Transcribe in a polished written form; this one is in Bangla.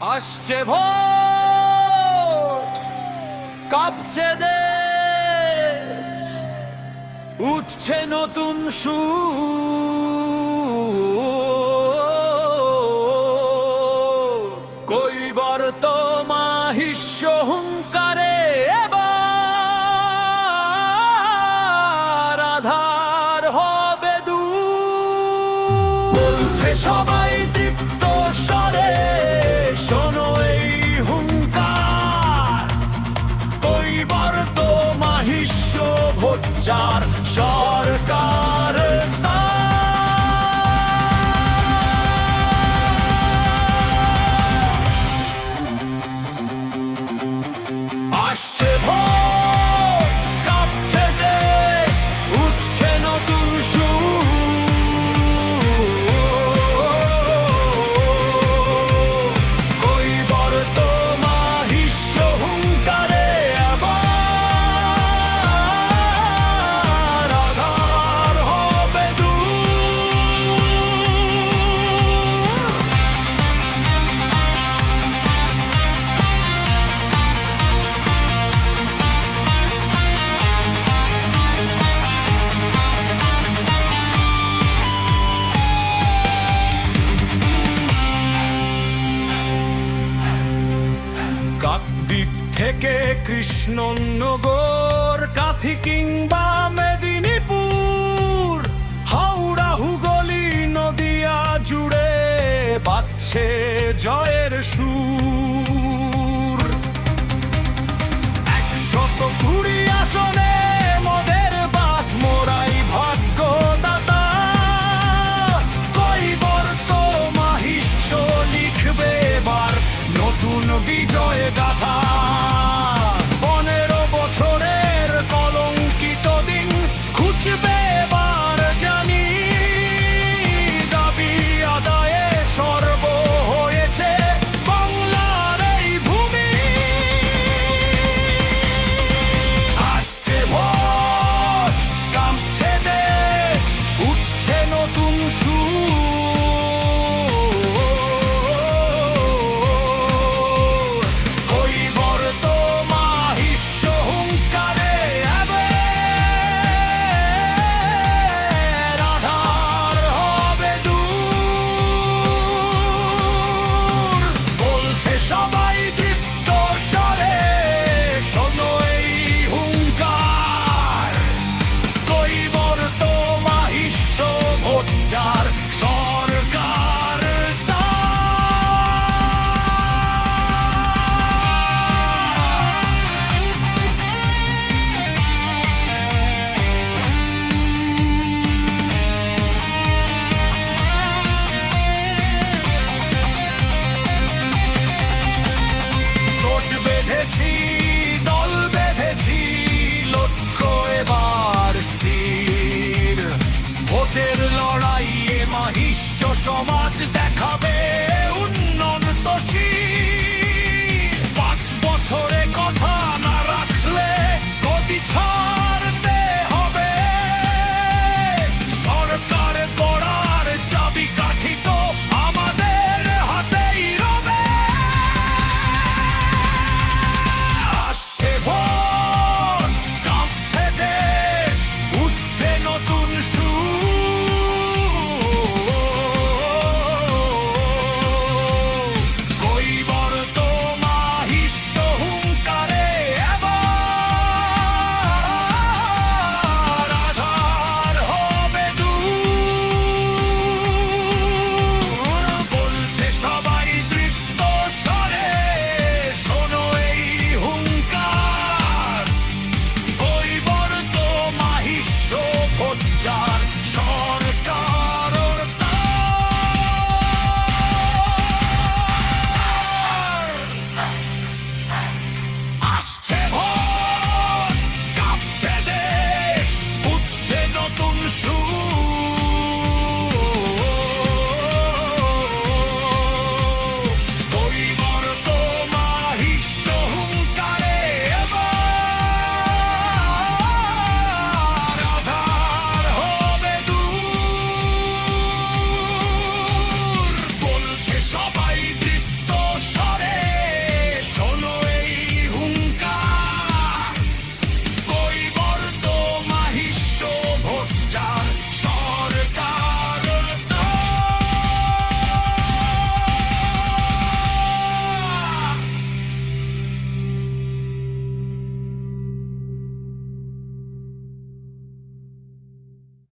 আসছে ভোট, কাঁপছে দেশ, উঠছে নতুন সুর। কইবার তো মাহিষ্য হুঙ্কারে এবার আধার হবে দূর। বলছে সবাই দীপ্ত স্বরে, শোনো এই হুঙ্কার। কইবার তো মাহিষ্য ভোট যার, সরকার তার। আসছে ভোট, কাঁপছে দেশ, উঠছে নতুন সুর। কইবার তো মাহিষ্য হুঙ্কারে আবার আধার হবে দূর। কাকদ্বীপ থেকে কৃষ্ণনগর, কাথি কিংবা মেদিনীপুর, হাওড়া হুগলি নদিয়া জুড়ে বাজছে জয়ের সুর। 120 আসনে মোদের বাস, মোরাই ভাগ্যদাতা। কইবার তো মাহিষ্য লিখবে এবার নতুন বিজয় গাথা।